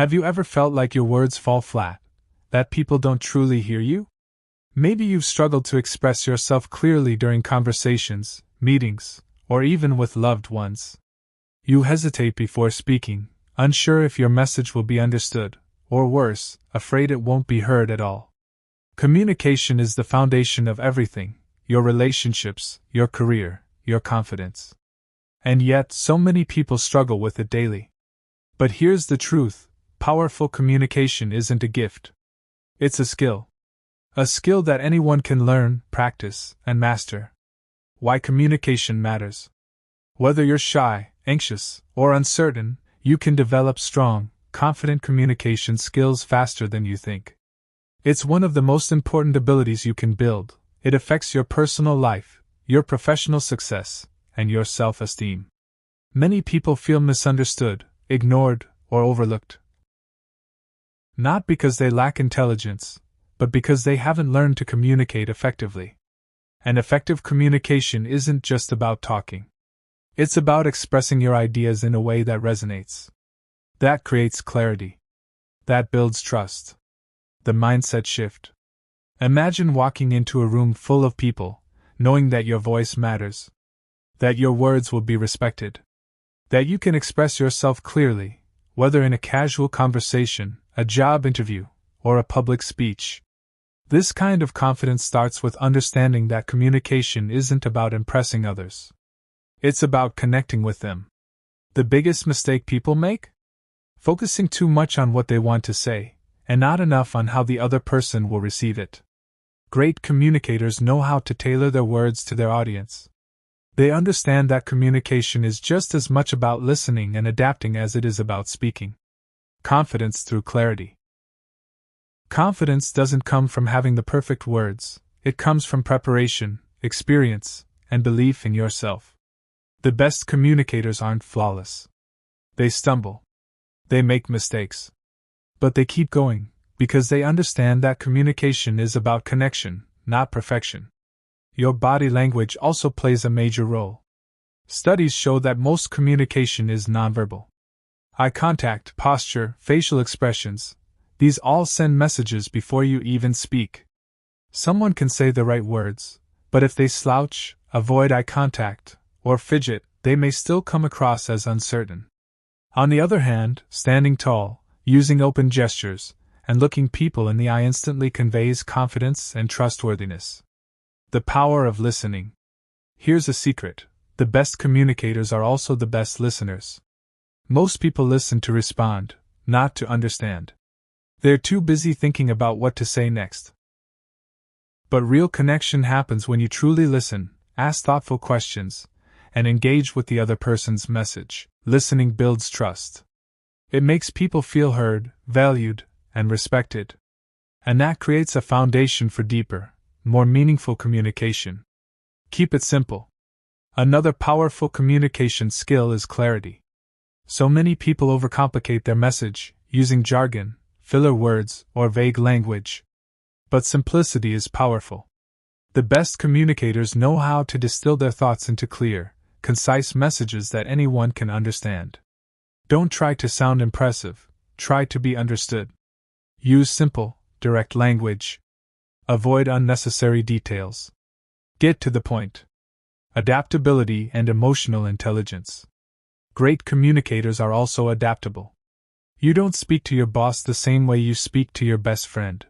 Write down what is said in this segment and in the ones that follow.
Have you ever felt like your words fall flat, that people don't truly hear you? Maybe you've struggled to express yourself clearly during conversations, meetings, or even with loved ones. You hesitate before speaking, unsure if your message will be understood, or worse, afraid it won't be heard at all. Communication is the foundation of everything: your relationships, your career, your confidence. And yet, so many people struggle with it daily. But here's the truth: powerful communication isn't a gift. It's a skill. A skill that anyone can learn, practice, and master. Why communication matters. Whether you're shy, anxious, or uncertain, you can develop strong, confident communication skills faster than you think. It's one of the most important abilities you can build. It affects your personal life, your professional success, and your self-esteem. Many people feel misunderstood, ignored, or overlooked. Not because they lack intelligence, but because they haven't learned to communicate effectively. And effective communication isn't just about talking. It's about expressing your ideas in a way that resonates. That creates clarity. That builds trust. The mindset shift. Imagine walking into a room full of people, knowing that your voice matters, that your words will be respected, that you can express yourself clearly, whether in a casual conversation, a job interview, or a public speech. This kind of confidence starts with understanding that communication isn't about impressing others. It's about connecting with them. The biggest mistake people make? Focusing too much on what they want to say, and not enough on how the other person will receive it. Great communicators know how to tailor their words to their audience. They understand that communication is just as much about listening and adapting as it is about speaking. Confidence through clarity. Confidence doesn't come from having the perfect words, it comes from preparation, experience, and belief in yourself. The best communicators aren't flawless. They stumble. They make mistakes. But they keep going, because they understand that communication is about connection, not perfection. Your body language also plays a major role. Studies show that most communication is nonverbal. Eye contact, posture, facial expressions, these all send messages before you even speak. Someone can say the right words, but if they slouch, avoid eye contact, or fidget, they may still come across as uncertain. On the other hand, standing tall, using open gestures, and looking people in the eye instantly conveys confidence and trustworthiness. The power of listening. Here's a secret: the best communicators are also the best listeners. Most people listen to respond, not to understand. They're too busy thinking about what to say next. But real connection happens when you truly listen, ask thoughtful questions, and engage with the other person's message. Listening builds trust. It makes people feel heard, valued, and respected. And that creates a foundation for deeper, more meaningful communication. Keep it simple. Another powerful communication skill is clarity. So many people overcomplicate their message, using jargon, filler words, or vague language. But simplicity is powerful. The best communicators know how to distill their thoughts into clear, concise messages that anyone can understand. Don't try to sound impressive, try to be understood. Use simple, direct language. Avoid unnecessary details. Get to the point. Adaptability and emotional intelligence. Great communicators are also adaptable. You don't speak to your boss the same way you speak to your best friend.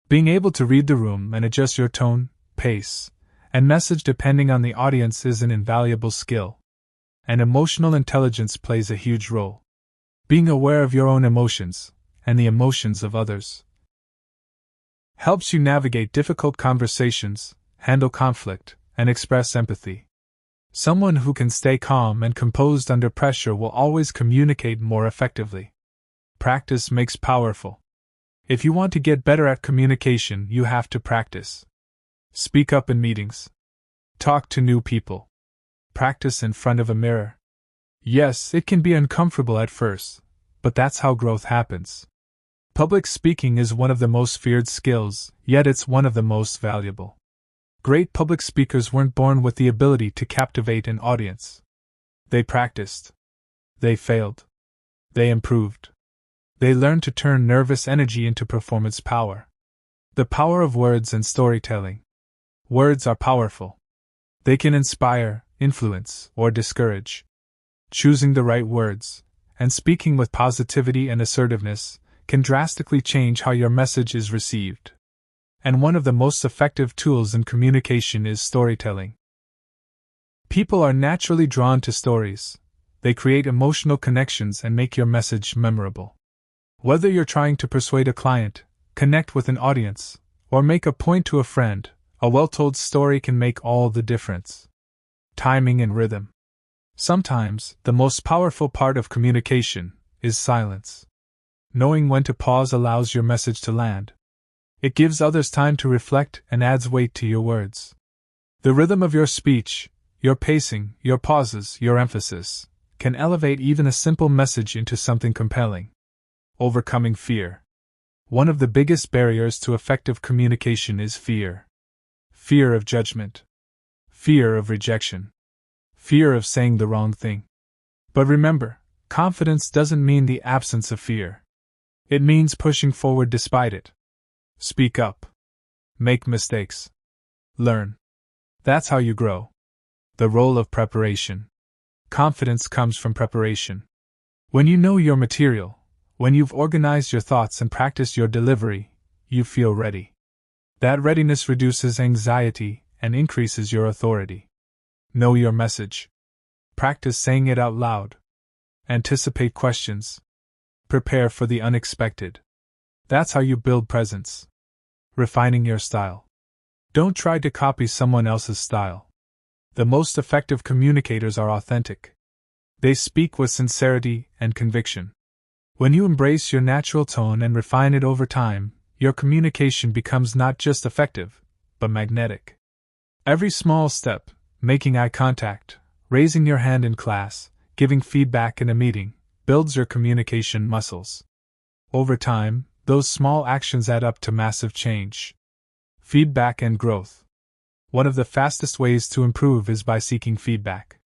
Being able to read the room and adjust your tone, pace, and message depending on the audience is an invaluable skill. And emotional intelligence plays a huge role. Being aware of your own emotions, and the emotions of others, helps you navigate difficult conversations, handle conflict, and express empathy. Someone who can stay calm and composed under pressure will always communicate more effectively. Practice makes powerful. If you want to get better at communication, you have to practice. Speak up in meetings. Talk to new people. Practice in front of a mirror. Yes, it can be uncomfortable at first, but that's how growth happens. Public speaking is one of the most feared skills, yet it's one of the most valuable. Great public speakers weren't born with the ability to captivate an audience. They practiced. They failed. They improved. They learn to turn nervous energy into performance power. The power of words and storytelling. Words are powerful. They can inspire, influence, or discourage. Choosing the right words, and speaking with positivity and assertiveness, can drastically change how your message is received. And one of the most effective tools in communication is storytelling. People are naturally drawn to stories. They create emotional connections and make your message memorable. Whether you're trying to persuade a client, connect with an audience, or make a point to a friend, a well-told story can make all the difference. Timing and rhythm. Sometimes, the most powerful part of communication is silence. Knowing when to pause allows your message to land. It gives others time to reflect and adds weight to your words. The rhythm of your speech, your pacing, your pauses, your emphasis, can elevate even a simple message into something compelling. Overcoming fear. One of the biggest barriers to effective communication is fear. Fear of judgment. Fear of rejection. Fear of saying the wrong thing. But remember, confidence doesn't mean the absence of fear. It means pushing forward despite it. Speak up. Make mistakes. Learn. That's how you grow. The role of preparation. Confidence comes from preparation. When you know your material, when you've organized your thoughts and practiced your delivery, you feel ready. That readiness reduces anxiety and increases your authority. Know your message. Practice saying it out loud. Anticipate questions. Prepare for the unexpected. That's how you build presence. Refining your style. Don't try to copy someone else's style. The most effective communicators are authentic. They speak with sincerity and conviction. When you embrace your natural tone and refine it over time, your communication becomes not just effective, but magnetic. Every small step, making eye contact, raising your hand in class, giving feedback in a meeting, builds your communication muscles. Over time, those small actions add up to massive change. Feedback and growth. One of the fastest ways to improve is by seeking feedback.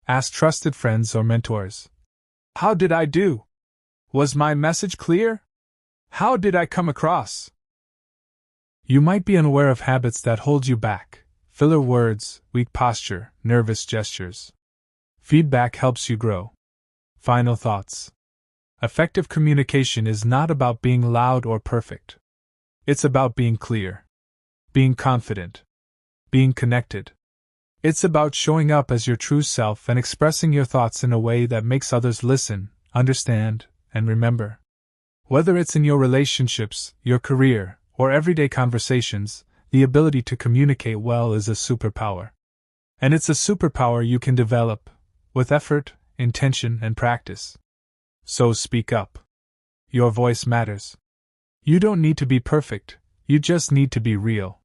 Ask trusted friends or mentors. How did I do? Was my message clear? How did I come across? You might be unaware of habits that hold you back: filler words, weak posture, nervous gestures. Feedback helps you grow. Final thoughts. Effective communication is not about being loud or perfect. It's about being clear, being confident, being connected. It's about showing up as your true self and expressing your thoughts in a way that makes others listen, understand, and remember. Whether it's in your relationships, your career, or everyday conversations, the ability to communicate well is a superpower. And it's a superpower you can develop, with effort, intention, and practice. So speak up. Your voice matters. You don't need to be perfect, you just need to be real.